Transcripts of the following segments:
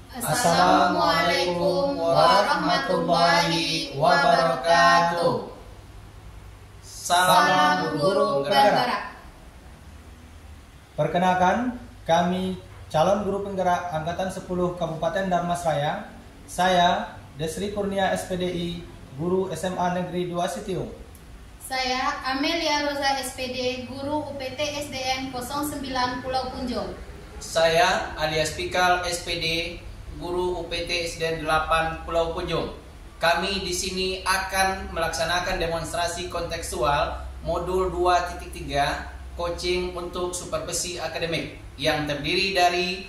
Assalamualaikum warahmatullahi wabarakatuh. Salam guru penggerak. Perkenalkan, kami calon guru penggerak Angkatan 10 Kabupaten Dharmasraya. Saya Desri Kurnia SPDI, guru SMA Negeri 2 Sitiung. Saya Amelia Rosa SPD, guru UPT SDN 09 Pulau Punjong. Saya Alias Pikal SPD, guru UPT SDN 8 Pulau Punjong. Kami di sini akan melaksanakan demonstrasi kontekstual modul 2.3 coaching untuk supervisi akademik yang terdiri dari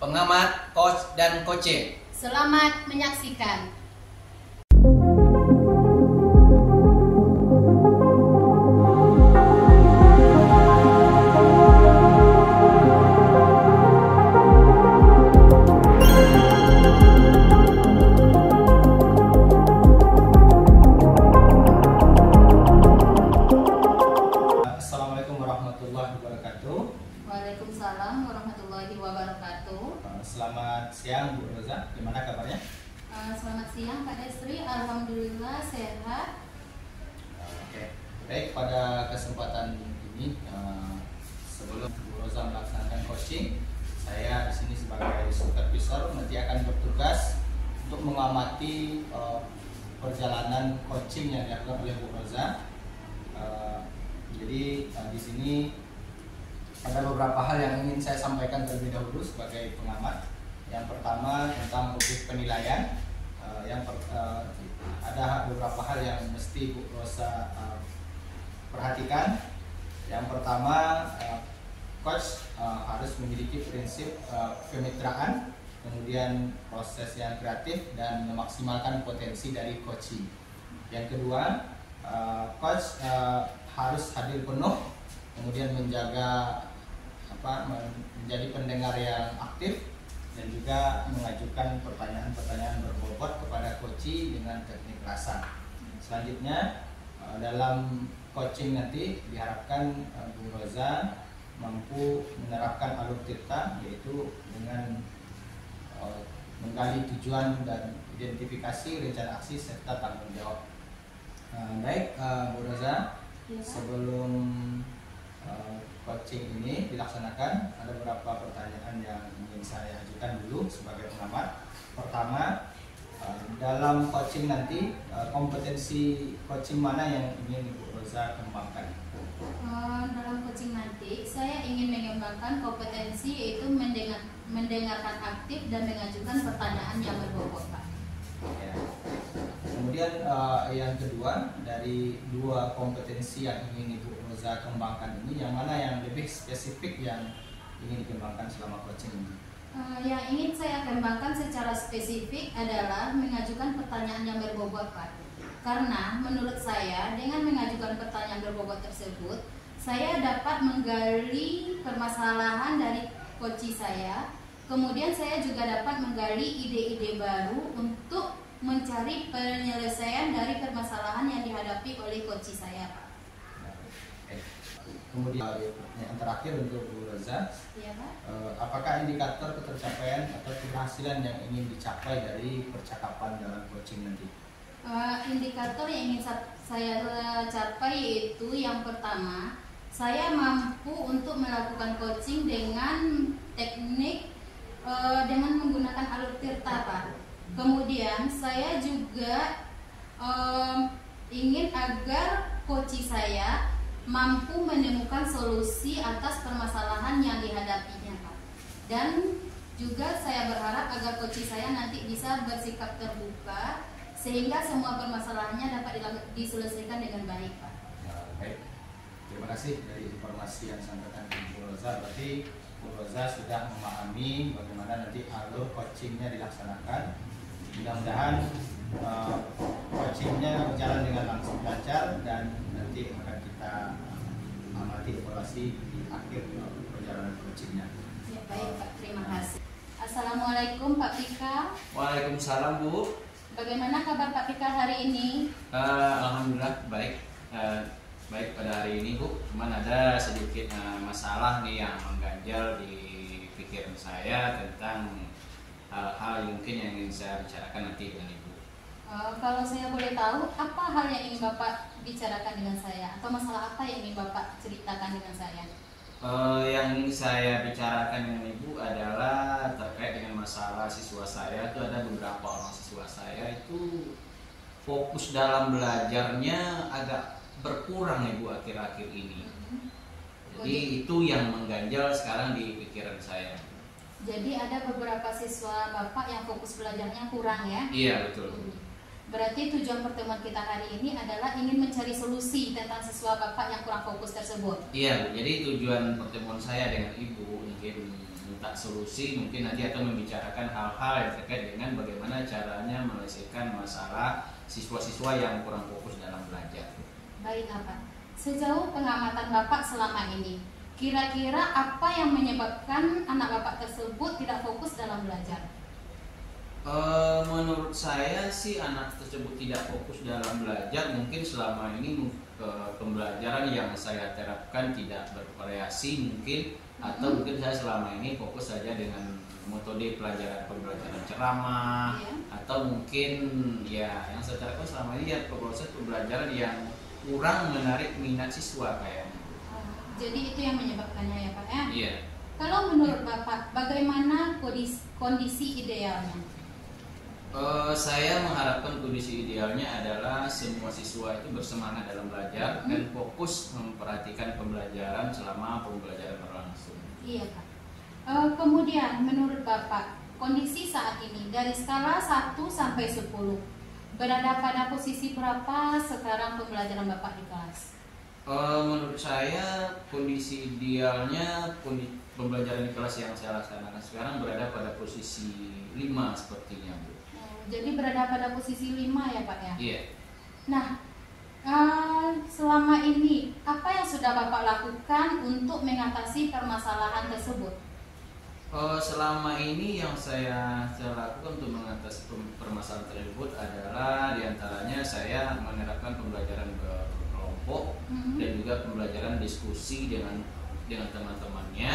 pengamat, coach, dan coaching. Selamat menyaksikan. Waalaikumsalam warahmatullahi wabarakatuh. Selamat siang Bu Rosa, gimana kabarnya? Selamat siang Kak Desri, alhamdulillah sehat. Oke, baik, pada kesempatan ini sebelum Bu Rosa melaksanakan coaching, saya di sini sebagai supervisor nanti akan bertugas untuk mengamati perjalanan coaching yang dilakukan oleh Bu Rosa. Jadi di sini ada beberapa hal yang ingin saya sampaikan terlebih dahulu sebagai pengamat. Yang pertama tentang rubrik penilaian. Ada beberapa hal yang mesti Bu Rosa perhatikan. Yang pertama, coach harus memiliki prinsip kemitraan, kemudian proses yang kreatif dan memaksimalkan potensi dari coaching. Yang kedua, coach harus hadir penuh, kemudian menjadi pendengar yang aktif dan juga mengajukan pertanyaan-pertanyaan berbobot kepada coachee dengan teknik rasa. Selanjutnya dalam coaching nanti diharapkan Bu Rosa mampu menerapkan alur tirta, yaitu dengan menggali tujuan dan identifikasi rencana aksi serta tanggung jawab. Baik Bu Rosa, sebelum coaching ini dilaksanakan, ada beberapa pertanyaan yang ingin saya ajukan dulu sebagai pengamat. Pertama, dalam coaching nanti kompetensi coaching mana yang ingin Bu Rosa kembangkan? Dalam coaching nanti saya ingin mengembangkan kompetensi yaitu mendengarkan aktif dan mengajukan pertanyaan yang berbobot, Pak. Ya. Kemudian yang kedua, dari dua kompetensi yang ingin Ibu Rosa kembangkan ini, yang mana yang lebih spesifik yang ingin dikembangkan selama coaching ini? Yang ingin saya kembangkan secara spesifik adalah mengajukan pertanyaan yang berbobot, Pak. Karena menurut saya dengan mengajukan pertanyaan berbobot tersebut, saya dapat menggali permasalahan dari coachee saya. Kemudian saya juga dapat menggali ide-ide baru untuk mencari penyelesaian dari permasalahan yang dihadapi oleh coachee saya, Pak. Kemudian yang terakhir untuk Bu Rosa, Iya, Pak. Apakah indikator ketercapaian atau keberhasilan yang ingin dicapai dari percakapan dalam coaching nanti? Indikator yang ingin saya capai yaitu yang pertama, saya mampu untuk melakukan coaching dengan teknik dengan menggunakan alur tirta, Pak. Kemudian saya juga ingin agar coachee saya mampu menemukan solusi atas permasalahan yang dihadapinya, Pak. Dan juga saya berharap agar coachee saya nanti bisa bersikap terbuka sehingga semua permasalahannya dapat diselesaikan dengan baik, Pak. Baik, terima kasih dari informasi yang disampaikan Bu Rosa. Berarti Bu Rosa sudah memahami bagaimana nanti alur coachingnya dilaksanakan. Mudah-mudahan coachingnya berjalan dengan langsung lancar dan nanti akan kita amati evaluasi di akhir perjalanan coachingnya. Ya, baik, Pak. Terima kasih. Assalamualaikum Pak Pika. Waalaikumsalam Bu. Bagaimana kabar Pak Pika hari ini? Alhamdulillah baik. Baik pada hari ini Bu. Cuman ada sedikit masalah nih yang mengganjal di pikiran saya tentang hal-hal hal mungkin yang ingin saya bicarakan nanti dengan Ibu. Kalau saya boleh tahu, apa hal yang ingin Bapak bicarakan dengan saya? Atau masalah apa yang ingin Bapak ceritakan dengan saya? Yang ingin saya bicarakan dengan Ibu adalah terkait dengan masalah siswa saya. Itu ada beberapa orang siswa saya itu fokus dalam belajarnya agak berkurang Ibu akhir-akhir ini. Jadi itu yang mengganjal sekarang di pikiran saya. Jadi ada beberapa siswa Bapak yang fokus belajarnya kurang ya? Iya betul. Berarti tujuan pertemuan kita hari ini adalah ingin mencari solusi tentang siswa Bapak yang kurang fokus tersebut. Iya, jadi tujuan pertemuan saya dengan Ibu mungkin minta solusi, mungkin nanti akan membicarakan hal-hal yang terkait dengan bagaimana caranya menyelesaikan masalah siswa-siswa yang kurang fokus dalam belajar. Baik Bapak, sejauh pengamatan Bapak selama ini, kira-kira apa yang menyebabkan anak Bapak tersebut tidak fokus dalam belajar? Menurut saya sih anak tersebut tidak fokus dalam belajar, mungkin selama ini pembelajaran yang saya terapkan tidak bervariasi mungkin, atau mungkin saya selama ini fokus saja dengan metode pembelajaran ceramah, atau mungkin ya yang saya terapkan selama ini ya proses pembelajaran yang kurang menarik minat siswa kayaknya. Jadi itu yang menyebabkannya ya Pak ya? Iya. Kalau menurut Bapak, bagaimana kondisi idealnya? Saya mengharapkan kondisi idealnya adalah semua siswa itu bersemangat dalam belajar dan fokus memperhatikan pembelajaran selama pembelajaran berlangsung. Iya Pak. Kemudian menurut Bapak, kondisi saat ini dari skala 1 sampai 10 berada pada posisi berapa sekarang pembelajaran Bapak di kelas? Menurut saya kondisi idealnya pembelajaran di kelas yang saya laksanakan sekarang berada pada posisi 5 sepertinya Bu. Jadi berada pada posisi 5 ya Pak ya? Iya. Nah, selama ini apa yang sudah Bapak lakukan untuk mengatasi permasalahan tersebut? Selama ini yang saya lakukan untuk mengatasi permasalahan tersebut adalah diantaranya saya menerapkan pembelajaran berkelompok dan juga pembelajaran diskusi dengan teman-temannya,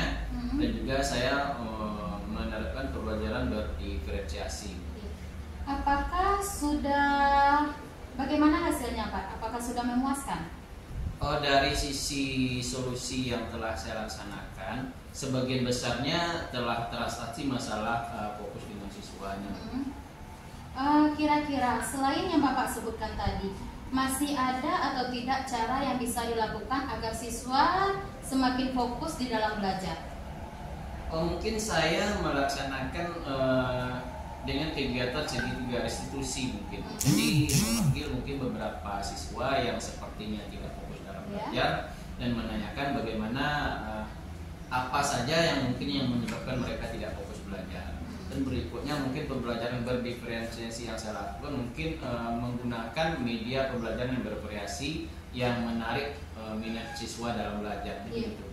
dan juga saya menerapkan pembelajaran berdiferensiasi. Apakah bagaimana hasilnya Pak? Apakah sudah memuaskan? Dari sisi solusi yang telah saya laksanakan, sebagian besarnya telah teratasi masalah fokus dengan siswanya. Kira-kira selain yang Bapak sebutkan tadi, masih ada atau tidak cara yang bisa dilakukan agar siswa semakin fokus di dalam belajar? Mungkin saya melaksanakan dengan kegiatan segitiga restitusi mungkin. Jadi memanggil mungkin beberapa siswa yang sepertinya tidak fokus dalam belajar dan menanyakan bagaimana apa saja yang mungkin yang menyebabkan mereka tidak fokus belajar. Dan berikutnya mungkin pembelajaran berdiferensiasi yang saya lakukan mungkin menggunakan media pembelajaran yang bervariasi yang menarik minat siswa dalam belajar. Begitu.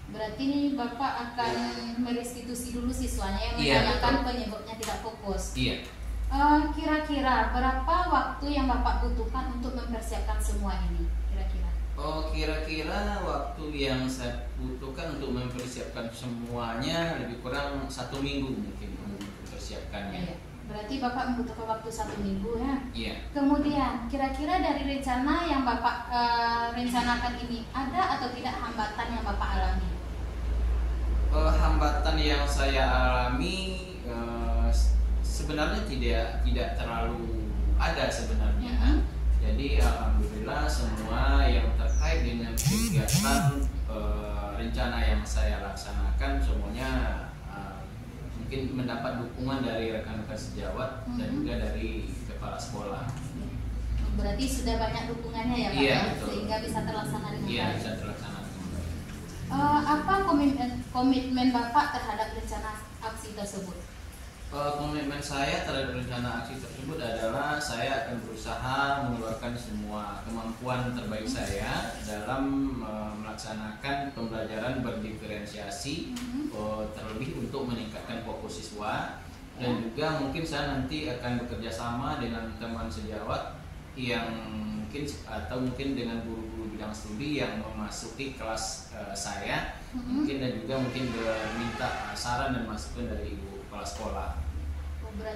Berarti ini Bapak akan merestitusi dulu siswanya yang menanyakan penyebabnya tidak fokus. Iya. Kira-kira berapa waktu yang Bapak butuhkan untuk mempersiapkan semua ini? Kira-kira? Kira-kira waktu yang saya butuhkan untuk mempersiapkan semuanya lebih kurang 1 minggu mungkin untuk mempersiapkannya. Iya. Berarti Bapak membutuhkan waktu 1 minggu ya? Iya. Kemudian kira-kira dari rencana yang Bapak rencanakan ini ada atau tidak hambatan yang Bapak alami? Hambatan yang saya alami sebenarnya tidak terlalu ada sebenarnya. Jadi alhamdulillah semua yang terkait dengan kegiatan rencana yang saya laksanakan semuanya mungkin mendapat dukungan dari rekan-rekan sejawat dan juga dari kepala sekolah. Berarti sudah banyak dukungannya ya Pak? Iya, sehingga bisa terlaksana dengan baik. Iya, bisa terlaksana. Apa komitmen Bapak terhadap rencana aksi tersebut? Komitmen saya terhadap rencana aksi tersebut adalah saya akan berusaha mengeluarkan semua kemampuan terbaik saya dalam melaksanakan pembelajaran berdiferensiasi, terlebih untuk meningkatkan fokus siswa, dan juga mungkin saya nanti akan bekerja sama dengan teman sejawat yang mungkin dengan guru-guru bidang studi yang memasuki kelas saya, mungkin dan juga mungkin minta saran dan masukan dari ibu kepala sekolah.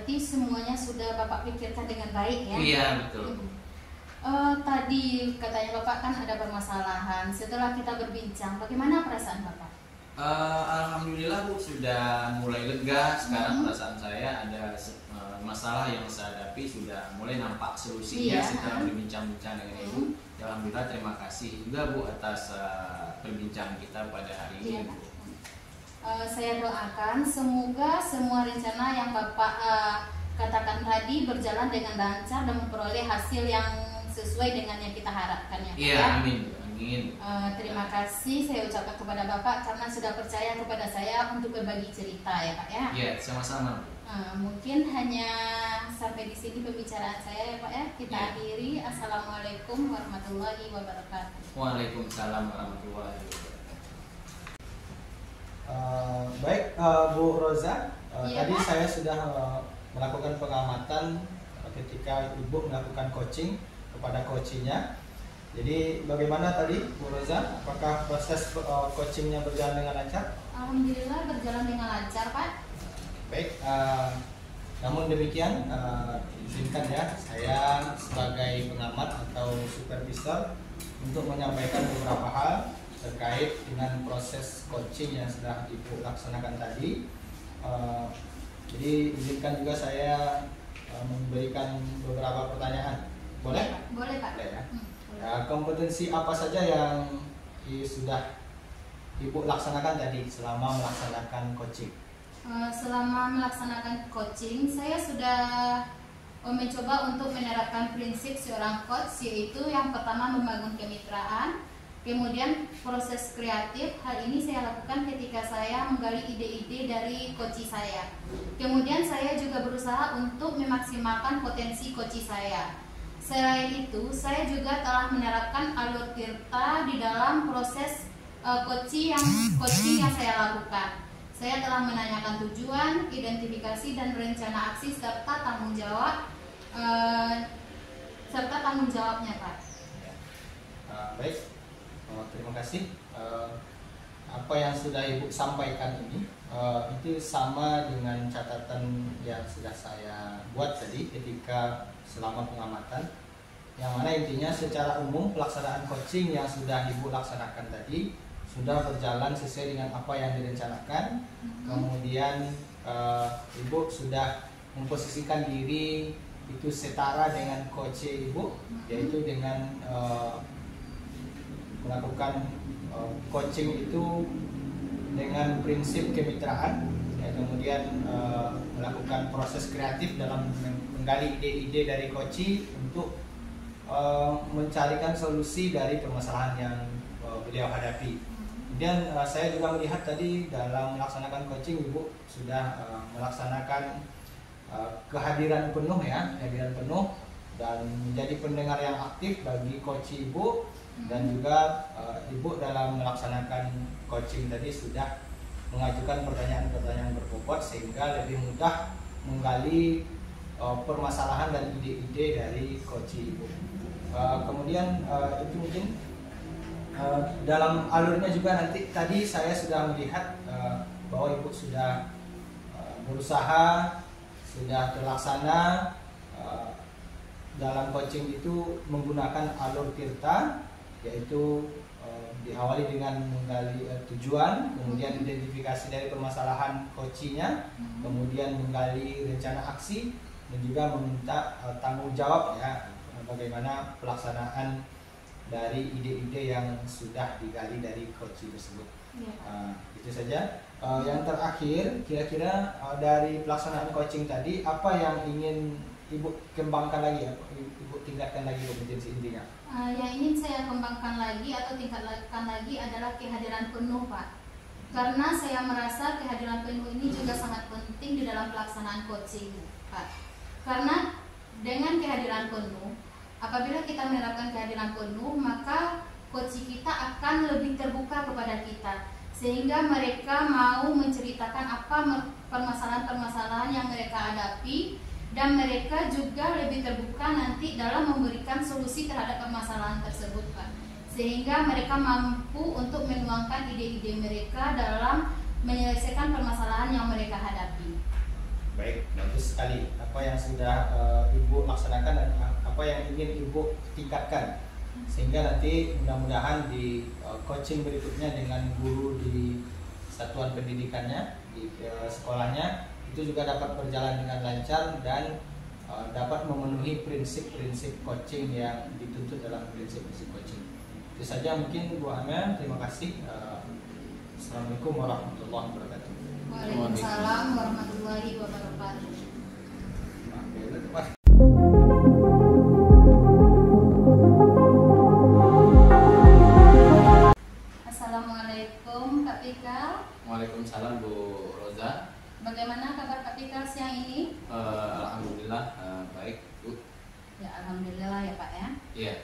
berarti semuanya sudah Bapak pikirkan dengan baik ya? Iya, betul. Tadi katanya Bapak kan ada permasalahan. Setelah kita berbincang, bagaimana perasaan Bapak? Alhamdulillah Bu, sudah mulai lega. Sekarang perasaan saya ada masalah yang saya hadapi sudah mulai nampak solusinya setelah berbincang-bincang dengan Ibu. Alhamdulillah, terima kasih juga Bu atas perbincangan kita pada hari ini Bu. Saya doakan semoga semua rencana yang Bapak katakan tadi berjalan dengan lancar dan memperoleh hasil yang sesuai dengan yang kita harapkan ya Pak. Iya, amin. Amin. Terima kasih saya ucapkan kepada Bapak karena sudah percaya kepada saya untuk berbagi cerita ya Pak ya. Iya, sama-sama. Mungkin hanya sampai di sini pembicaraan saya ya Pak ya. Kita akhiri. Assalamualaikum warahmatullahi wabarakatuh. Waalaikumsalam warahmatullahi wabarakatuh. Baik, Bu Roza, tadi Pak? saya sudah melakukan pengamatan ketika Ibu melakukan coaching kepada coachingnya. Jadi bagaimana tadi Bu Roza? Apakah proses coachingnya berjalan dengan lancar? Alhamdulillah berjalan dengan lancar Pak. Baik, namun demikian izinkan ya saya sebagai pengamat atau supervisor untuk menyampaikan beberapa hal terkait dengan proses coaching yang sudah Ibu laksanakan tadi. Jadi izinkan juga saya memberikan beberapa pertanyaan. Boleh? Boleh Pak. Boleh ya. Boleh. Kompetensi apa saja yang sudah Ibu laksanakan tadi selama melaksanakan coaching? Selama melaksanakan coaching, saya sudah mencoba untuk menerapkan prinsip seorang coach, yaitu yang pertama membangun kemitraan, kemudian proses kreatif. Hal ini saya lakukan ketika saya menggali ide-ide dari coach saya. Kemudian saya juga berusaha untuk memaksimalkan potensi coach saya. Selain itu, saya juga telah menerapkan alur tirta di dalam proses coaching yang saya lakukan. Saya telah menanyakan tujuan, identifikasi dan rencana aksi serta tanggung jawabnya, Pak. Baik, terima kasih. Apa yang sudah Ibu sampaikan ini itu sama dengan catatan yang sudah saya buat tadi ketika selama pengamatan, yang mana intinya secara umum pelaksanaan coaching yang sudah Ibu laksanakan tadi sudah berjalan sesuai dengan apa yang direncanakan. Kemudian Ibu sudah memposisikan diri itu setara dengan coach Ibu, yaitu dengan melakukan coaching itu dengan prinsip kemitraan, ya, kemudian melakukan proses kreatif dalam menggali ide-ide dari coach untuk mencarikan solusi dari permasalahan yang beliau hadapi. Kemudian saya juga melihat tadi dalam melaksanakan coaching Ibu sudah melaksanakan kehadiran penuh ya, kehadiran penuh dan menjadi pendengar yang aktif bagi coach Ibu, dan juga Ibu dalam melaksanakan coaching tadi sudah mengajukan pertanyaan-pertanyaan berbobot sehingga lebih mudah menggali permasalahan dan ide-ide dari coach Ibu. Kemudian itu mungkin dalam alurnya juga nanti tadi saya sudah melihat bahwa Ibu sudah berusaha, sudah terlaksana dalam coaching itu menggunakan alur tirta, yaitu diawali dengan menggali tujuan, kemudian identifikasi dari permasalahan coachingnya, kemudian menggali rencana aksi, dan juga meminta tanggung jawab ya bagaimana pelaksanaan dari ide-ide yang sudah digali dari coach tersebut. Itu saja. Yang terakhir, kira-kira dari pelaksanaan coaching tadi, apa yang ingin Ibu kembangkan lagi, Ibu tingkatkan lagi kompetensi intinya? Yang ingin saya kembangkan lagi atau tingkatkan lagi adalah kehadiran penuh, Pak. Karena saya merasa kehadiran penuh ini juga sangat penting di dalam pelaksanaan coaching, Pak. Karena dengan kehadiran penuh, apabila kita menerapkan kehadiran penuh, maka coach kita akan lebih terbuka kepada kita, sehingga mereka mau menceritakan apa permasalahan-permasalahan yang mereka hadapi, dan mereka juga lebih terbuka nanti dalam memberikan solusi terhadap permasalahan tersebut, Pak. Sehingga mereka mampu untuk menuangkan ide-ide mereka dalam menyelesaikan permasalahan yang mereka hadapi. Baik, bagus sekali apa yang sudah Ibu laksanakan dan apa yang ingin Ibu tingkatkan, sehingga nanti mudah-mudahan di coaching berikutnya dengan guru di satuan pendidikannya, di sekolahnya itu juga dapat berjalan dengan lancar dan dapat memenuhi prinsip-prinsip coaching yang dituntut dalam prinsip-prinsip coaching. Itu saja mungkin Bu Amel, terima kasih. Assalamualaikum warahmatullahi wabarakatuh. Waalaikumsalam warahmatullahi wabarakatuh. Assalamualaikum Kak Pikal. Waalaikumsalam Bu Roza. Bagaimana kabar Kak Pikal siang ini? Alhamdulillah baik Bu. Ya alhamdulillah ya Pak ya. Iya.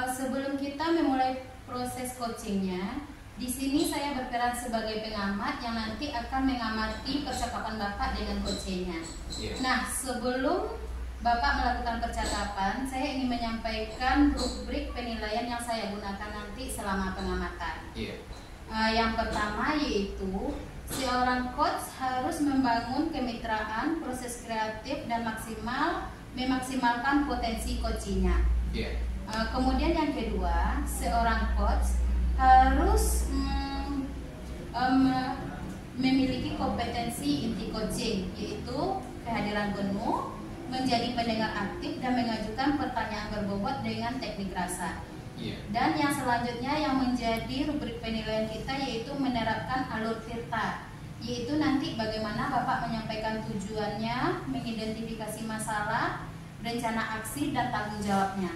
Sebelum kita memulai proses coachingnya, di sini saya berperan sebagai pengamat yang nanti akan mengamati percakapan Bapak dengan coachingnya. Iya. Nah, sebelum Bapak melakukan percakapan, saya ingin menyampaikan rubrik penilaian yang saya gunakan nanti selama pengamatan. Iya. Yang pertama yaitu seorang coach harus membangun kemitraan, proses kreatif dan memaksimalkan potensi coachingnya. Iya. Kemudian yang kedua, seorang coach harus memiliki kompetensi inti coaching, yaitu kehadiran penuh, menjadi pendengar aktif dan mengajukan pertanyaan berbobot dengan teknik rasa. Iya. Dan yang selanjutnya yang menjadi rubrik penilaian kita yaitu menerapkan alur tirta, yaitu nanti bagaimana Bapak menyampaikan tujuannya, mengidentifikasi masalah, rencana aksi dan tanggung jawabnya.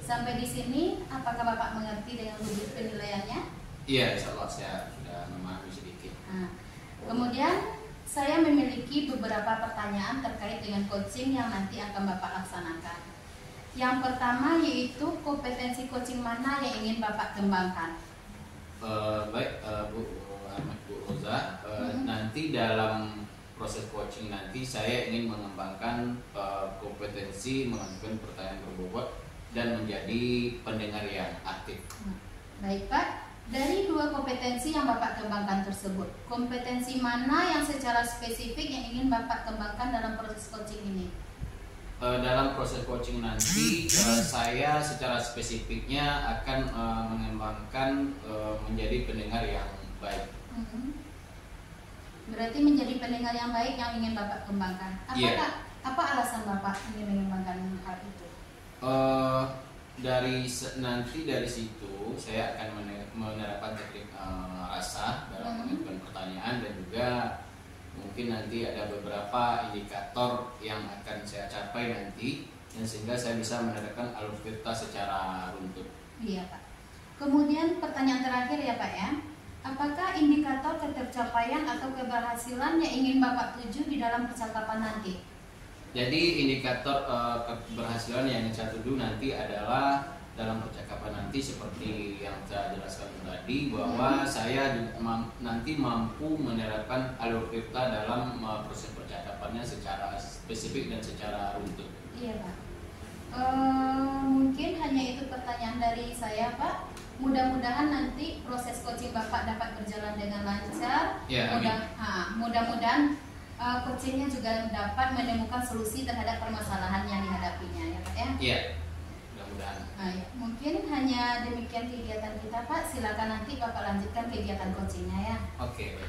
Sampai di sini, apakah Bapak mengerti dengan rubrik penilaiannya? Iya, insyaallah saya sudah memahami sedikit. Nah, kemudian saya memiliki beberapa pertanyaan terkait dengan coaching yang nanti akan Bapak laksanakan. Yang pertama yaitu kompetensi coaching mana yang ingin Bapak kembangkan? Baik Bu Ahmad, Bu Roza, nanti dalam proses coaching nanti saya ingin mengembangkan kompetensi mengajukan pertanyaan berbobot dan menjadi pendengar yang aktif. Baik Pak, dari dua kompetensi yang Bapak kembangkan tersebut, kompetensi mana yang secara spesifik yang ingin Bapak kembangkan dalam proses coaching ini? Dalam proses coaching nanti saya secara spesifiknya akan mengembangkan menjadi pendengar yang baik. Berarti menjadi pendengar yang baik yang ingin Bapak kembangkan. Apakah apa alasan Bapak ingin mengembangkan hal itu? Nanti dari situ saya akan menerapkan teknik rasa dalam mengajukan pertanyaan, dan juga mungkin nanti ada beberapa indikator yang akan saya capai nanti, dan sehingga saya bisa menerapkan alur tirta secara runtut. Iya Pak. Kemudian pertanyaan terakhir ya Pak ya, apakah indikator ketercapaian atau keberhasilan yang ingin Bapak tuju di dalam percakapan nanti? Jadi indikator keberhasilan yang saya tuju nanti adalah dalam percakapan nanti seperti yang saya jelaskan tadi, bahwa saya nanti mampu menerapkan alur tirta dalam proses percakapannya secara spesifik dan secara runtut. Iya Pak. Mungkin hanya itu pertanyaan dari saya Pak. Mudah-mudahan nanti proses coaching Bapak dapat berjalan dengan lancar. Ya, Mudah-mudahan coachingnya juga dapat menemukan solusi terhadap permasalahan yang dihadapinya ya Pak ya. Iya, mudah-mudahan. Ya. Mungkin hanya demikian kegiatan kita Pak. Silakan nanti Bapak lanjutkan kegiatan coachingnya ya. Oke.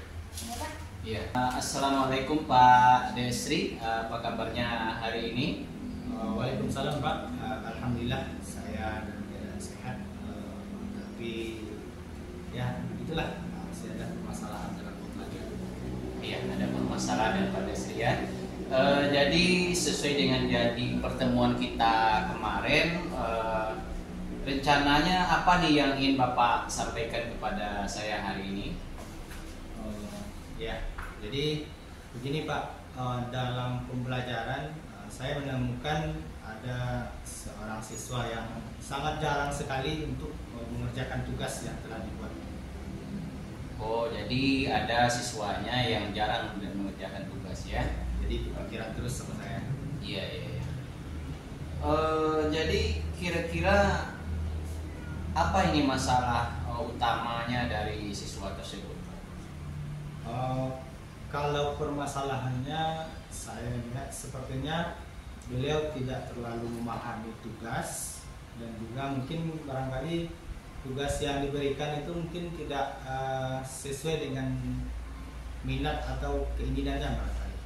Ya Pak. Iya. Assalamualaikum Pak Desri, apa kabarnya hari ini? Waalaikumsalam Pak. Alhamdulillah saya dalam keadaan sehat. Tapi ya begitulah, masih ada permasalahan dalam pembelajaran. Iya, ada permasalahan Pak Desri ya. Jadi sesuai dengan jadi pertemuan kita kemarin, rencananya apa nih yang ingin Bapak sampaikan kepada saya hari ini? Ya, jadi begini Pak, dalam pembelajaran saya menemukan ada seorang siswa yang sangat jarang sekali untuk mengerjakan tugas yang telah dibuat. Oh, jadi ada siswanya yang jarang mengerjakan tugas ya? Jadi pikiran terus sama saya. Iya. Jadi kira-kira apa ini masalah utamanya dari siswa tersebut? Kalau permasalahannya saya lihat sepertinya beliau tidak terlalu memahami tugas, dan juga mungkin barangkali tugas yang diberikan itu mungkin tidak sesuai dengan minat atau keinginannya barangkali.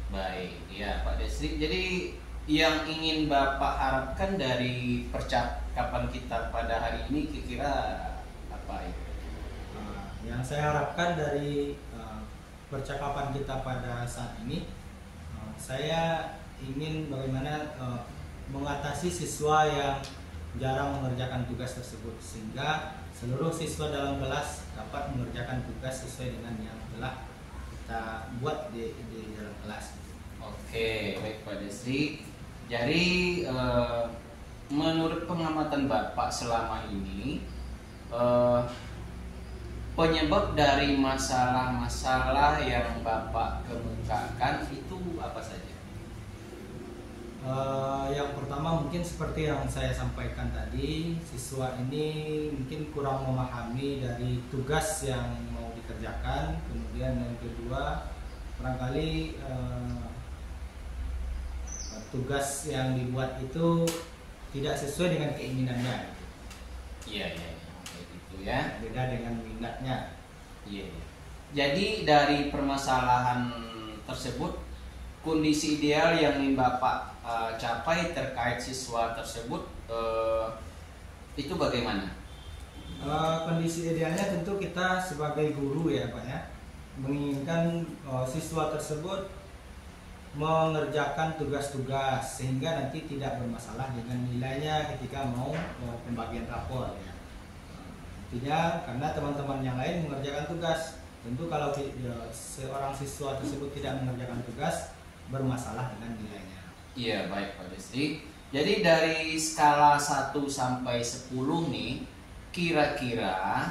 Baik, ya Pak Desri. Jadi yang ingin Bapak harapkan dari percakapan kita pada hari ini kira-kira apa itu? Yang saya harapkan dari percakapan kita pada saat ini, saya ingin bagaimana mengatasi siswa yang jarang mengerjakan tugas tersebut, sehingga seluruh siswa dalam kelas dapat mengerjakan tugas sesuai dengan yang telah kita buat di dalam kelas. Oke, baik Pak Desri. Jadi menurut pengamatan Bapak selama ini, penyebab dari masalah-masalah yang Bapak kemukakan itu apa saja? Yang pertama mungkin seperti yang saya sampaikan tadi, siswa ini mungkin kurang memahami dari tugas yang mau dikerjakan. Kemudian yang kedua, barangkali tugas yang dibuat itu tidak sesuai dengan keinginannya. Iya, gitu ya. Beda dengan minatnya. Iya. Jadi dari permasalahan tersebut, kondisi ideal yang ingin Bapak capai terkait siswa tersebut itu bagaimana? Kondisi idealnya tentu kita sebagai guru ya Pak ya, menginginkan siswa tersebut mengerjakan tugas-tugas sehingga nanti tidak bermasalah dengan nilainya ketika mau pembagian rapor ya. Artinya karena teman-teman yang lain mengerjakan tugas, tentu kalau seorang siswa tersebut tidak mengerjakan tugas bermasalah dengan nilainya. Iya, baik Pak Desri. Jadi dari skala 1 sampai 10 nih, kira-kira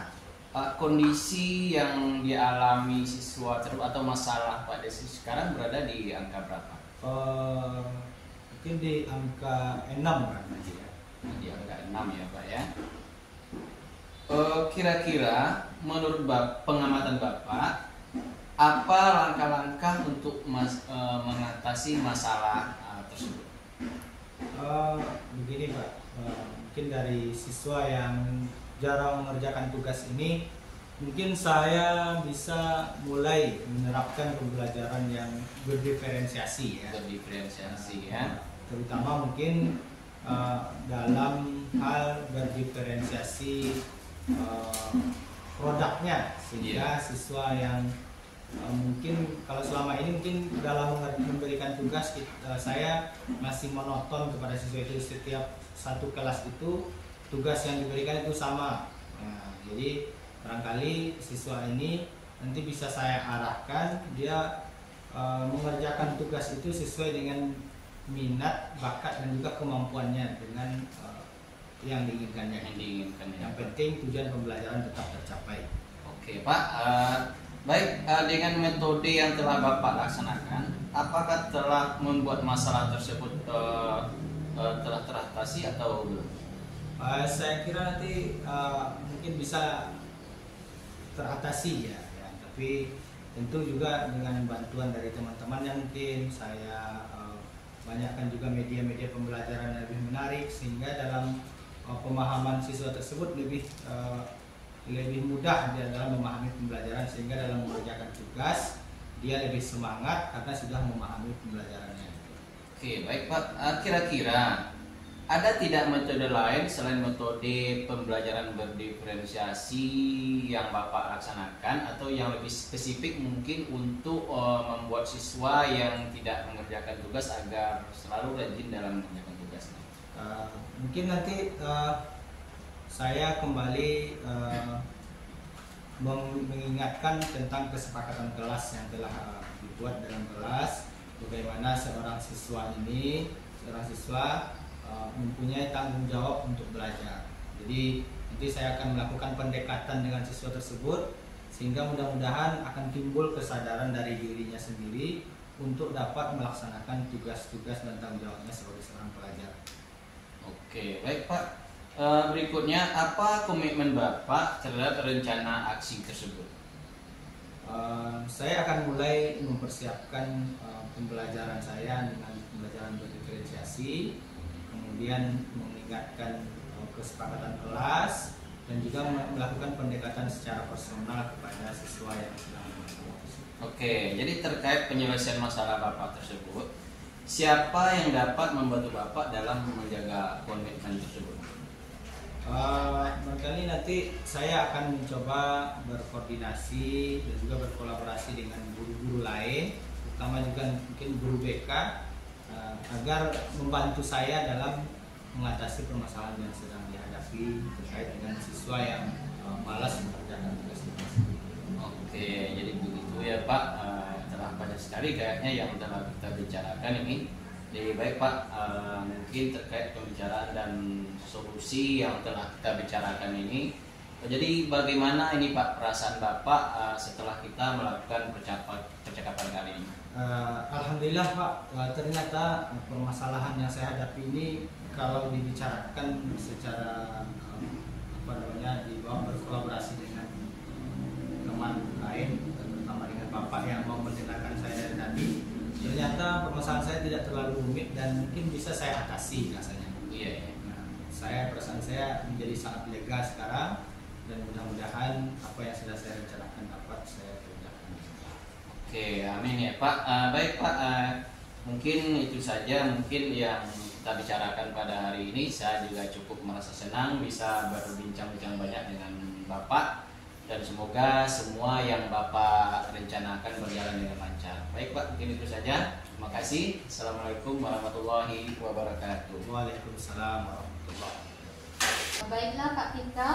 kondisi yang dialami siswa atau masalah Pak Desri sekarang berada di angka berapa? Mungkin di angka 6 berarti ya. Di angka 6 ya Pak ya. Kira-kira menurut pengamatan Bapak, apa langkah-langkah untuk mengatasi masalah tersebut? Begini Pak, mungkin dari siswa yang jarang mengerjakan tugas ini, mungkin saya bisa mulai menerapkan pembelajaran yang berdiferensiasi ya. Berdiferensiasi ya. Terutama mungkin dalam hal berdiferensiasi produknya, sehingga siswa yang mungkin kalau selama ini mungkin dalam memberikan tugas saya masih monoton kepada siswa itu, setiap satu kelas itu tugas yang diberikan itu sama. Nah, jadi barangkali siswa ini nanti bisa saya arahkan dia mengerjakan tugas itu sesuai dengan minat, bakat dan juga kemampuannya dengan yang diinginkannya. Yang penting tujuan pembelajaran tetap tercapai. Oke Pak, baik, dengan metode yang telah Bapak laksanakan, apakah telah membuat masalah tersebut telah teratasi atau belum? Saya kira nanti mungkin bisa teratasi ya, tapi tentu juga dengan bantuan dari teman-teman yang mungkin saya banyakkan juga media-media pembelajaran yang lebih menarik, sehingga dalam pemahaman siswa tersebut lebih mudah dia dalam memahami pembelajaran, sehingga dalam mengerjakan tugas dia lebih semangat karena sudah memahami pembelajarannya. Oke, baik Pak. Kira-kira ada tidak metode lain selain metode pembelajaran berdiferensiasi yang Bapak laksanakan, atau yang lebih spesifik mungkin untuk membuat siswa yang tidak mengerjakan tugas agar selalu rajin dalam mengerjakan tugasnya? Mungkin nanti saya kembali mengingatkan tentang kesepakatan kelas yang telah dibuat dalam kelas, bagaimana seorang siswa mempunyai tanggung jawab untuk belajar. Jadi nanti saya akan melakukan pendekatan dengan siswa tersebut, sehingga mudah-mudahan akan timbul kesadaran dari dirinya sendiri untuk dapat melaksanakan tugas-tugas dan tanggung jawabnya sebagai seorang pelajar. Oke, baik Pak. Berikutnya, apa komitmen Bapak terhadap rencana aksi tersebut? Saya akan mulai mempersiapkan pembelajaran saya dengan pembelajaran berdiferensiasi, kemudian mengingatkan kesepakatan kelas, dan juga melakukan pendekatan secara personal kepada siswa yang sedang bermasalah. Oke, jadi terkait penyelesaian masalah Bapak tersebut, siapa yang dapat membantu Bapak dalam menjaga komitmen tersebut? Barangkali nanti saya akan mencoba berkoordinasi dan juga berkolaborasi dengan guru-guru lain, terutama juga mungkin guru BK, agar membantu saya dalam mengatasi permasalahan yang sedang dihadapi terkait dengan siswa yang malas mengerjakan tugas. Oke, jadi begitu ya Pak. Telah banyak sekali kayaknya yang telah kita bicarakan ini. Jadi baik Pak, mungkin terkait pembicaraan dan solusi yang telah kita bicarakan ini. Jadi bagaimana ini Pak perasaan Bapak setelah kita melakukan percakapan kali ini? Alhamdulillah Pak, ternyata permasalahan yang saya hadapi ini kalau dibicarakan secara di bawah berkolaborasi dengan teman lain, terutama dengan Bapak yang mau mendengarkan saya dari tadi, ternyata permasalahan saya tidak terlalu rumit dan mungkin bisa saya atasi rasanya. Iya. Nah, perasaan saya menjadi sangat lega sekarang, dan mudah-mudahan apa yang sudah saya rencanakan dapat saya kerjakan. Oke, amin ya Pak. Baik Pak, mungkin itu saja mungkin yang kita bicarakan pada hari ini. Saya juga cukup merasa senang bisa berbincang-bincang banyak dengan Bapak, dan semoga semua yang Bapak rencanakan berjalan dengan lancar. Baik Pak, mungkin itu saja. Terima kasih. Assalamualaikum warahmatullahi wabarakatuh. Waalaikumsalam warahmatullahi wabarakatuh. Baiklah Pak Tika,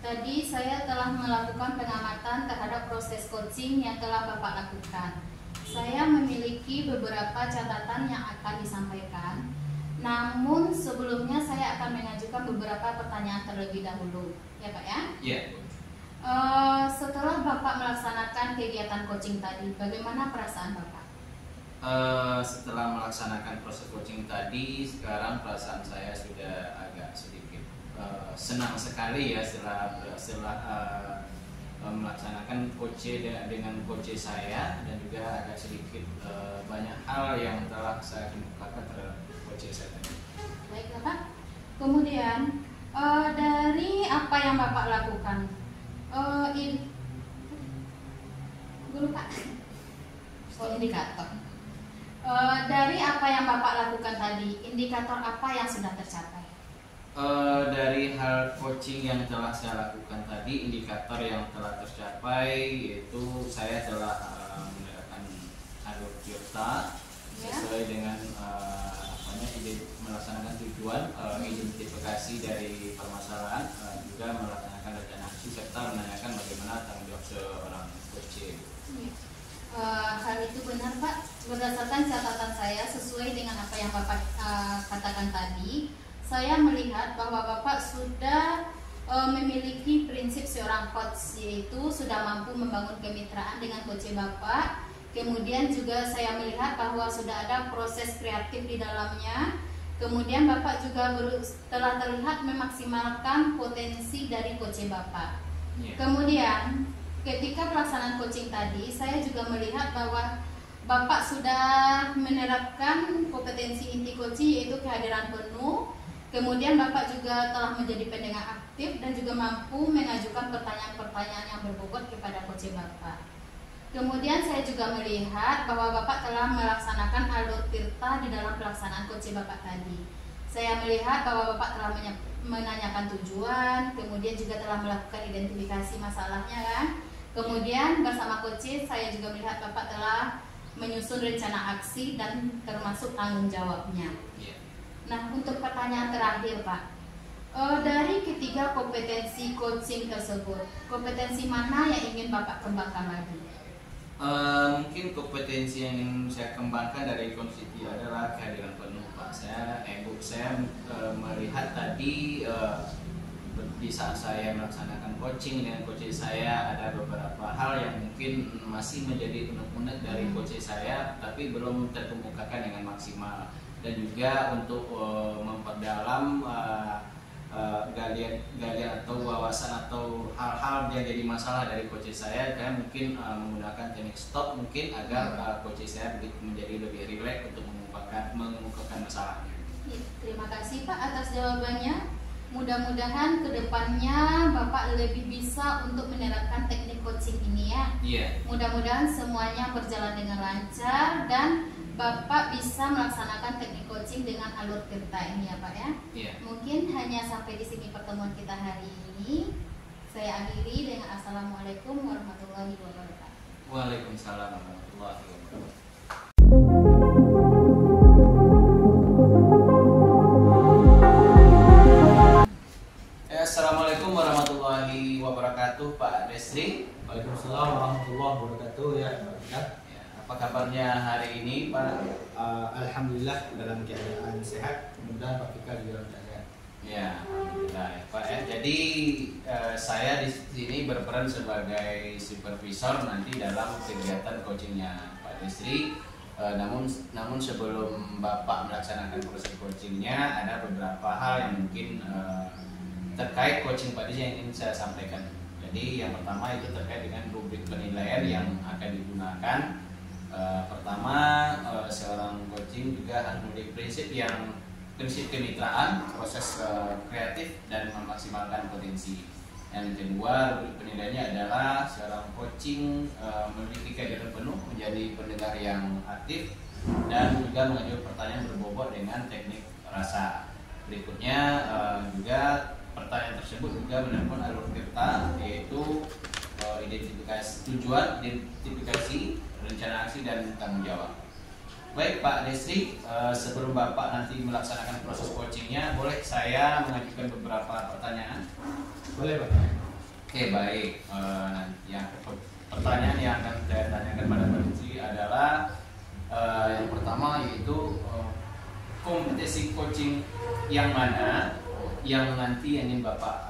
tadi saya telah melakukan pengamatan terhadap proses coaching yang telah Bapak lakukan. Saya memiliki beberapa catatan yang akan disampaikan. Namun sebelumnya saya akan mengajukan beberapa pertanyaan terlebih dahulu. Ya Pak ya? Iya. Setelah Bapak melaksanakan kegiatan coaching tadi, bagaimana perasaan Bapak? Setelah melaksanakan proses coaching tadi, sekarang perasaan saya sudah agak sedikit senang sekali ya setelah melaksanakan coaching dengan coach saya, dan juga agak sedikit banyak hal yang telah saya kemukakan terhadap coach saya tadi. Baiklah Pak. Kemudian dari apa yang Bapak lakukan, dulu Pak. Indikator. Dari apa yang Bapak lakukan tadi, indikator apa yang sudah tercapai? Dari hal coaching yang telah saya lakukan tadi, indikator yang telah tercapai yaitu saya telah menggunakan alur Tirta sesuai dengan melaksanakan tujuan, identifikasi dari permasalahan, juga melaksanakan rencana aksi serta menanyakan bagaimana tanggung jawab seorang coach. Hal itu benar Pak. Berdasarkan catatan saya sesuai dengan apa yang Bapak katakan tadi, saya melihat bahwa Bapak sudah memiliki prinsip seorang coach, yaitu sudah mampu membangun kemitraan dengan coach Bapak. Kemudian juga saya melihat bahwa sudah ada proses kreatif di dalamnya. Kemudian Bapak juga telah terlihat memaksimalkan potensi dari coach Bapak. Kemudian ketika pelaksanaan coaching tadi, saya juga melihat bahwa Bapak sudah menerapkan kompetensi inti coaching, yaitu kehadiran penuh. Kemudian Bapak juga telah menjadi pendengar aktif dan juga mampu mengajukan pertanyaan-pertanyaan yang berbobot kepada coach Bapak. Kemudian saya juga melihat bahwa Bapak telah melaksanakan alur Tirta di dalam pelaksanaan coach Bapak tadi. Saya melihat bahwa Bapak telah menanyakan tujuan, kemudian juga telah melakukan identifikasi masalahnya kan. Kemudian bersama coach saya juga melihat Bapak telah menyusun rencana aksi dan termasuk tanggung jawabnya. Nah, untuk pertanyaan terakhir Pak, dari ketiga kompetensi coaching tersebut, kompetensi mana yang ingin Bapak kembangkan lagi? Mungkin kompetensi yang ingin saya kembangkan dari Konsiti adalah kehadiran penuh Pak. Saya melihat tadi di saat saya melaksanakan coaching dengan coach saya, ada beberapa hal yang mungkin masih menjadi unek-unek dari coach saya, tapi belum terkemukakan dengan maksimal. Dan juga untuk memperdalam galian atau wawasan atau hal-hal yang jadi masalah dari coach saya mungkin menggunakan teknik stop mungkin agar coach saya menjadi lebih rileks untuk mengemukakan masalahnya. Terima kasih Pak atas jawabannya. Mudah-mudahan kedepannya Bapak lebih bisa untuk menerapkan teknik coaching ini ya. Iya. Mudah-mudahan semuanya berjalan dengan lancar dan Bapak bisa melaksanakan teknik coaching dengan alur tirta ini ya Pak ya. Iya. Mungkin hanya sampai di sini pertemuan kita hari ini. Saya akhiri dengan Assalamualaikum warahmatullahi wabarakatuh. Waalaikumsalam warahmatullahi wabarakatuh. Assalamualaikum warahmatullahi wabarakatuh Pak Desri. Waalaikumsalam warahmatullahi wabarakatuh ya. Apa kabarnya hari ini Pak? Alhamdulillah dalam keadaan sehat. Mudah-mudahan Pak Fikar juga dalam keadaan. Ya, alhamdulillah ya Pak ya. Jadi saya di sini berperan sebagai supervisor nanti dalam kegiatan coachingnya Pak Desri. Namun sebelum Bapak melaksanakan proses coachingnya ada beberapa hal yang mungkin terkait coaching Pak Desri yang ingin saya sampaikan. Jadi yang pertama itu terkait dengan rubrik penilaian yang akan digunakan. Pertama, seorang coaching juga harus memiliki prinsip kemitraan, proses kreatif dan memaksimalkan potensi. Yang kedua, rubrik penilaiannya adalah seorang coaching memiliki kehadiran penuh, menjadi pendengar yang aktif dan juga mengajukan pertanyaan berbobot dengan teknik rasa. Berikutnya juga pertanyaan tersebut juga menemukan alur tirta, yaitu identifikasi tujuan, identifikasi, rencana aksi dan tanggung jawab. Baik Pak Desri, sebelum Bapak nanti melaksanakan proses coachingnya, boleh saya mengajukan beberapa pertanyaan? Boleh Pak. Oke baik, pertanyaan yang akan saya tanyakan pada Pak Desri adalah yang pertama yaitu kompetensi coaching yang mana yang nanti ingin Bapak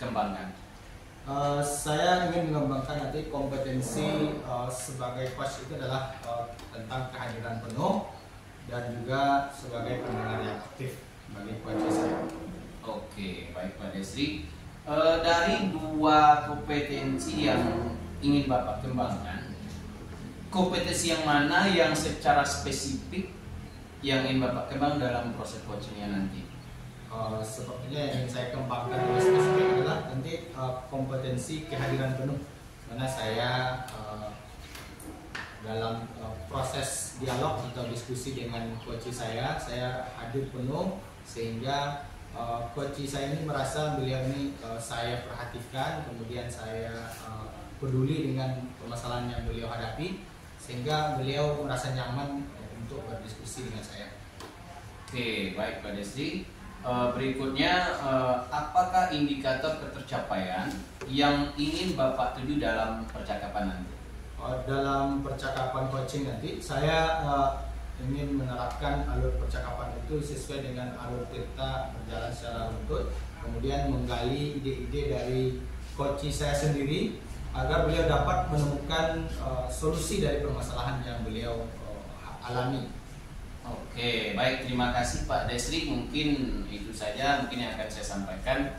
kembangkan? Saya ingin mengembangkan nanti kompetensi sebagai coach itu adalah tentang kehadiran penuh dan juga sebagai pendengar yang aktif bagi coach saya. Oke, baik Pak Desri. Dari dua kompetensi yang ingin Bapak kembangkan, kompetensi yang mana yang secara spesifik yang ingin Bapak kembang dalam proses coachingnya nanti? Sepertinya yang ingin saya kembangkan lebih spesifik adalah nanti kompetensi kehadiran penuh, karena saya dalam proses dialog atau diskusi dengan coach saya hadir penuh sehingga coach saya ini merasa beliau ini saya perhatikan, kemudian saya peduli dengan permasalahan yang beliau hadapi sehingga beliau merasa nyaman untuk berdiskusi dengan saya. Oke, baik Pak Desri. Berikutnya, apakah indikator ketercapaian yang ingin Bapak tuju dalam percakapan nanti? Dalam percakapan coaching nanti, saya ingin menerapkan alur percakapan itu sesuai dengan alur tirta berjalan secara runtut, kemudian menggali ide-ide dari coach saya sendiri agar beliau dapat menemukan solusi dari permasalahan yang beliau alami. Oke, baik, terima kasih Pak Desri. Mungkin itu saja mungkin yang akan saya sampaikan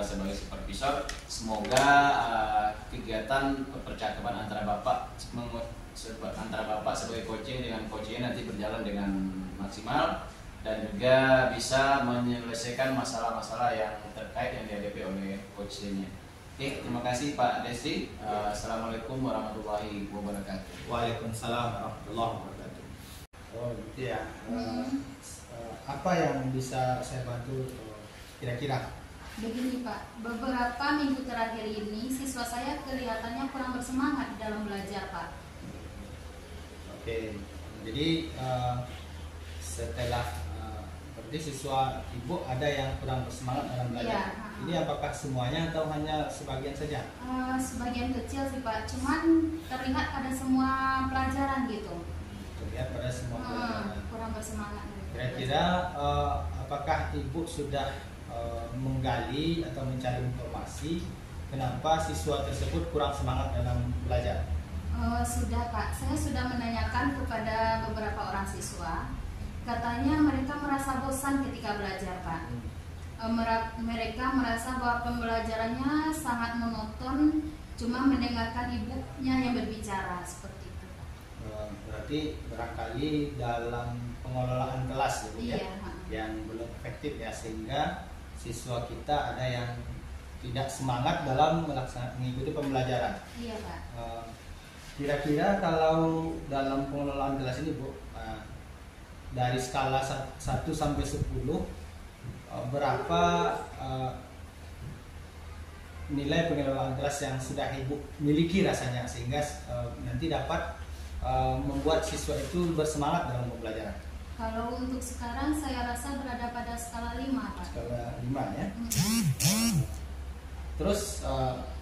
sebagai supervisor. Semoga kegiatan percakapan antara Bapak sebagai coaching dengan coachnya nanti berjalan dengan maksimal dan juga bisa menyelesaikan masalah-masalah yang terkait yang dihadapi oleh coachnya. Oke, terima kasih Pak Desri. Assalamualaikum warahmatullahi wabarakatuh. Waalaikumsalam warahmatullahi wabarakatuh. Oh gitu ya. Apa yang bisa saya bantu kira-kira? Begini Pak, beberapa minggu terakhir ini siswa saya kelihatannya kurang bersemangat dalam belajar Pak. Oke, jadi setelah berarti siswa ibu ada yang kurang bersemangat dalam belajar. Iya. Ini apakah semuanya atau hanya sebagian saja? Sebagian kecil sih Pak, cuman terlihat pada semua pelajaran gitu. Terlihat pada semua pelajaran. Kurang bersemangat. Kira-kira apakah ibu sudah menggali atau mencari informasi kenapa siswa tersebut kurang semangat dalam belajar? Sudah Pak, saya sudah menanyakan kepada beberapa orang siswa. Katanya mereka merasa bosan ketika belajar Pak. mereka merasa bahwa pembelajarannya sangat monoton, cuma mendengarkan ibunya yang berbicara seperti itu. Berarti barangkali dalam pengelolaan kelas ya, Iya. yang belum efektif ya, sehingga siswa kita ada yang tidak semangat dalam mengikuti pembelajaran. Iya Pak. Kira-kira kalau dalam pengelolaan kelas ini Bu, dari skala 1 sampai 10, berapa nilai pengelolaan kelas yang sudah Ibu miliki rasanya sehingga nanti dapat membuat siswa itu bersemangat dalam pembelajaran? Kalau untuk sekarang saya rasa berada pada skala 5 Pak. Skala 5 ya. Terus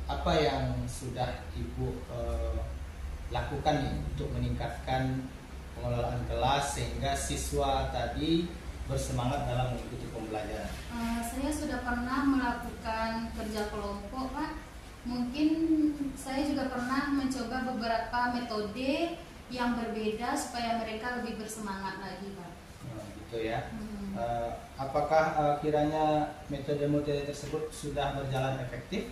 apa yang sudah Ibu lakukan nih untuk meningkatkan pengelolaan kelas sehingga siswa tadi bersemangat dalam mengikuti pembelajaran? Saya sudah pernah melakukan kerja kelompok Pak. Mungkin saya juga pernah mencoba beberapa metode yang berbeda supaya mereka lebih bersemangat lagi Pak. Gitu ya. Apakah kiranya metode-metode tersebut sudah berjalan efektif?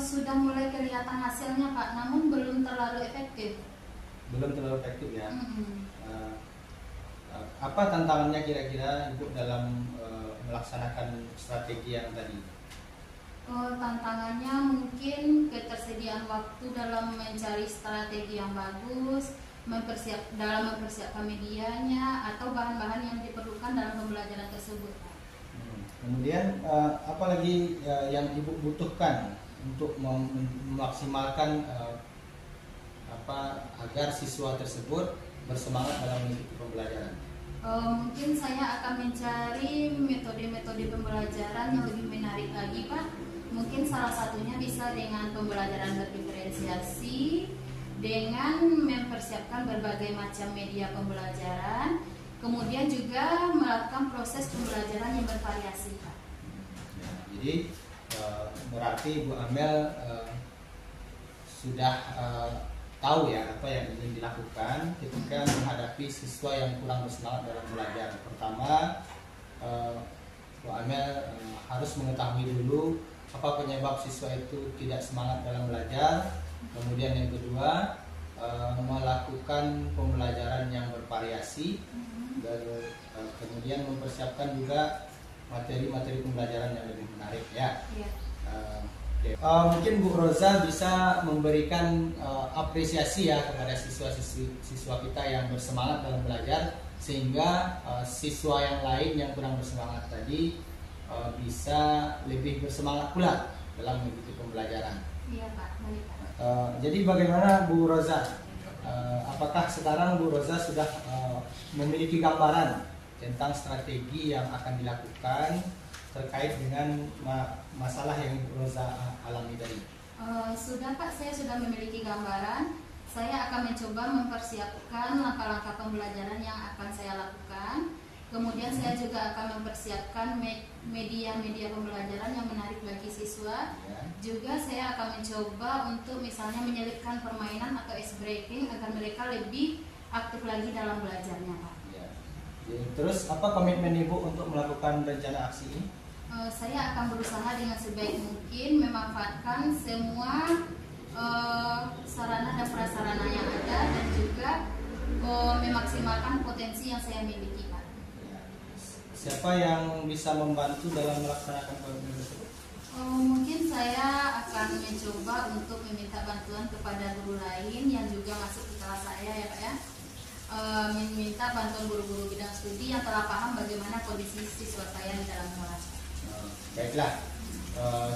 Sudah mulai kelihatan hasilnya Pak, namun belum terlalu efektif. Belum terlalu efektif ya. Apa tantangannya kira-kira Ibu dalam melaksanakan strategi yang tadi? Tantangannya mungkin ketersediaan waktu dalam mencari strategi yang bagus, dalam mempersiapkan medianya atau bahan-bahan yang diperlukan dalam pembelajaran tersebut. Kemudian apalagi yang Ibu butuhkan untuk memaksimalkan agar siswa tersebut bersemangat dalam mengikuti pembelajaran? Mungkin saya akan mencari metode-metode pembelajaran yang lebih menarik lagi Pak. Mungkin salah satunya bisa dengan pembelajaran berdiferensiasi, dengan mempersiapkan berbagai macam media pembelajaran, kemudian juga melakukan proses pembelajaran yang bervariasi Pak. Ya, jadi berarti Bu Amel sudah tahu ya apa yang ingin dilakukan ketika menghadapi siswa yang kurang bersemangat dalam belajar. Pertama, Bu Amel harus mengetahui dulu apa penyebab siswa itu tidak semangat dalam belajar. Kemudian yang kedua, melakukan pembelajaran yang bervariasi dan kemudian mempersiapkan juga materi-materi pembelajaran yang lebih menarik ya. Iya. Mungkin Bu Roza bisa memberikan apresiasi ya kepada siswa kita yang bersemangat dalam belajar sehingga siswa yang lain yang kurang bersemangat tadi bisa lebih bersemangat pula dalam mengikuti pembelajaran. Iya Pak, baik Pak. Jadi bagaimana Bu Roza? Apakah sekarang Bu Roza sudah memiliki gambaran tentang strategi yang akan dilakukan terkait dengan masalah yang Bu Roza alami tadi? Sudah Pak, saya sudah memiliki gambaran. Saya akan mencoba mempersiapkan langkah-langkah pembelajaran yang akan saya lakukan. Kemudian saya juga akan mempersiapkan media-media pembelajaran yang menarik bagi siswa. Ya. Juga saya akan mencoba untuk misalnya menyelipkan permainan atau ice breaking agar mereka lebih aktif lagi dalam belajarnya Pak. Ya. Terus apa komitmen Ibu untuk melakukan rencana aksi ini? Saya akan berusaha dengan sebaik mungkin memanfaatkan semua sarana dan prasarana yang ada dan juga memaksimalkan potensi yang saya miliki Pak. Siapa yang bisa membantu dalam melaksanakan komitmen tersebut? Mungkin saya akan mencoba untuk meminta bantuan kepada guru lain yang juga masuk ke kelas saya ya Pak ya. Meminta bantuan guru-guru bidang studi yang telah paham bagaimana kondisi siswa saya di dalam kelas. Baiklah,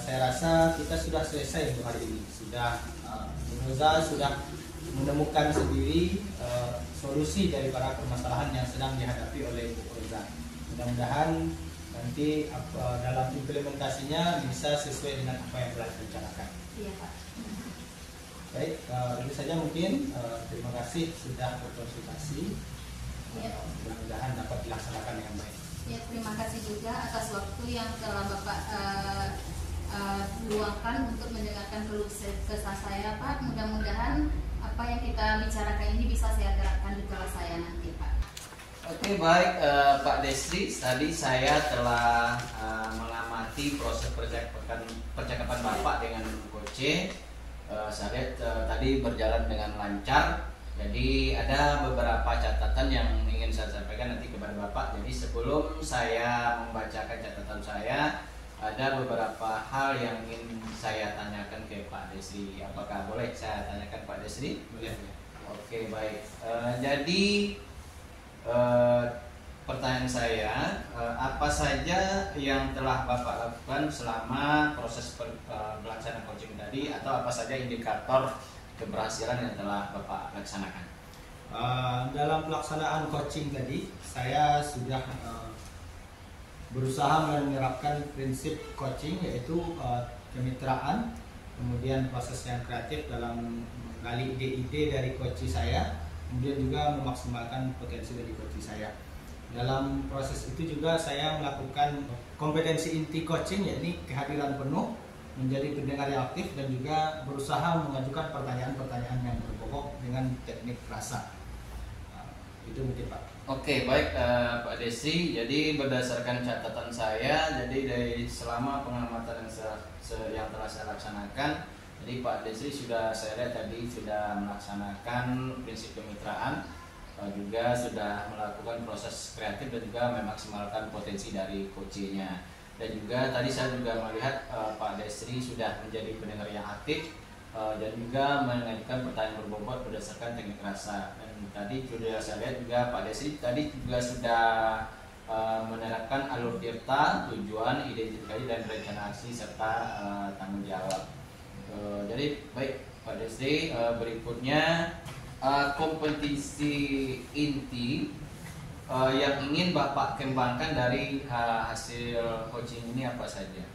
saya rasa kita sudah selesai untuk hari ini. Bu Roza sudah menemukan sendiri solusi dari para permasalahan yang sedang dihadapi oleh Bu Roza. Mudah-mudahan nanti dalam implementasinya bisa sesuai dengan apa yang telah direncanakan. Iya Pak. Baik, itu saja mungkin. Terima kasih sudah berkonsultasi. Ya. Mudah-mudahan dapat dilaksanakan dengan baik. Ya, terima kasih juga atas waktu yang telah Bapak luangkan untuk mendengarkan keluh kesah saya Pak. Mudah-mudahan apa yang kita bicarakan ini bisa saya terapkan di kelas saya nanti Pak. Oke, baik Pak Desri, tadi saya telah mengamati proses percakapan Bapak dengan Coach. Saya lihat tadi berjalan dengan lancar. Jadi ada beberapa catatan yang ingin saya sampaikan nanti kepada Bapak. Jadi sebelum saya membacakan catatan saya, ada beberapa hal yang ingin saya tanyakan ke Pak Desri. Apakah boleh saya tanyakan Pak Desri? Boleh. Oke, baik. Jadi pertanyaan saya, apa saja yang telah Bapak lakukan selama proses pelaksanaan coaching tadi, atau apa saja indikator keberhasilan yang telah Bapak laksanakan? Dalam pelaksanaan coaching tadi, saya sudah berusaha menerapkan prinsip coaching, yaitu kemitraan, kemudian proses yang kreatif dalam menggali ide-ide dari coach saya, kemudian juga memaksimalkan potensi dari coach saya. Dalam proses itu juga saya melakukan kompetensi inti coaching, yakni kehadiran penuh, menjadi pendengar yang aktif, dan juga berusaha mengajukan pertanyaan-pertanyaan yang berbobot dengan teknik rasa. Itu mungkin Pak. Oke, baik Pak Desi. Jadi berdasarkan catatan saya, jadi dari selama pengamatan yang telah saya laksanakan, jadi Pak Desri saya lihat tadi sudah melaksanakan prinsip kemitraan, juga sudah melakukan proses kreatif dan juga memaksimalkan potensi dari coachnya. Dan juga tadi saya juga melihat Pak Desri sudah menjadi pendengar yang aktif, dan juga mengajukan pertanyaan berbobot berdasarkan teknik rasa. Dan tadi sudah saya lihat juga Pak Desri tadi juga sudah menerapkan alur tirta, tujuan, identifikasi, dan rencana aksi serta tanggung jawab. Jadi baik Pak Desri, berikutnya kompetisi inti yang ingin Bapak kembangkan dari hasil coaching ini apa saja?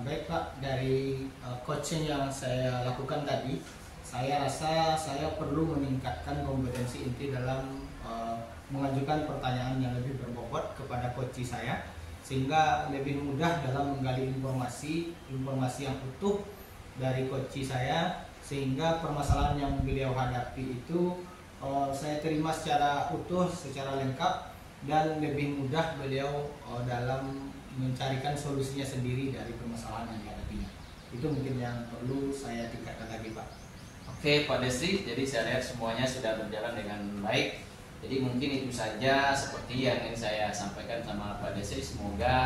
Baik Pak, dari coaching yang saya lakukan tadi, saya rasa saya perlu meningkatkan kompetensi inti dalam mengajukan pertanyaan yang lebih berbobot kepada coach saya, sehingga lebih mudah dalam menggali informasi yang utuh dari coach saya, sehingga permasalahan yang beliau hadapi itu saya terima secara utuh, secara lengkap, dan lebih mudah beliau dalam mencarikan solusinya sendiri dari permasalahan yang dihadapinya. Itu mungkin yang perlu saya tingkatkan lagi Pak. Oke Pak Desri, jadi saya lihat semuanya sudah berjalan dengan baik. Jadi mungkin itu saja seperti yang ingin saya sampaikan sama Pak Desri. Semoga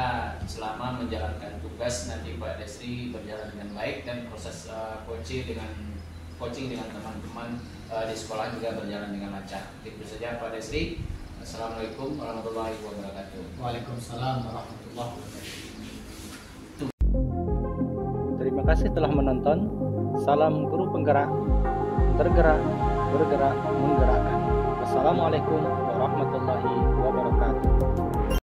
selama menjalankan tugas nanti Pak Desri berjalan dengan baik, dan proses coaching dengan teman-teman di sekolah juga berjalan dengan lancar. Itu saja Pak Desri. Assalamualaikum warahmatullahi wabarakatuh. Waalaikumsalam warahmatullahi wabarakatuh. Terima kasih telah menonton. Salam guru penggerak, tergerak, bergerak, menggerakkan. Assalamualaikum warahmatullahi wabarakatuh.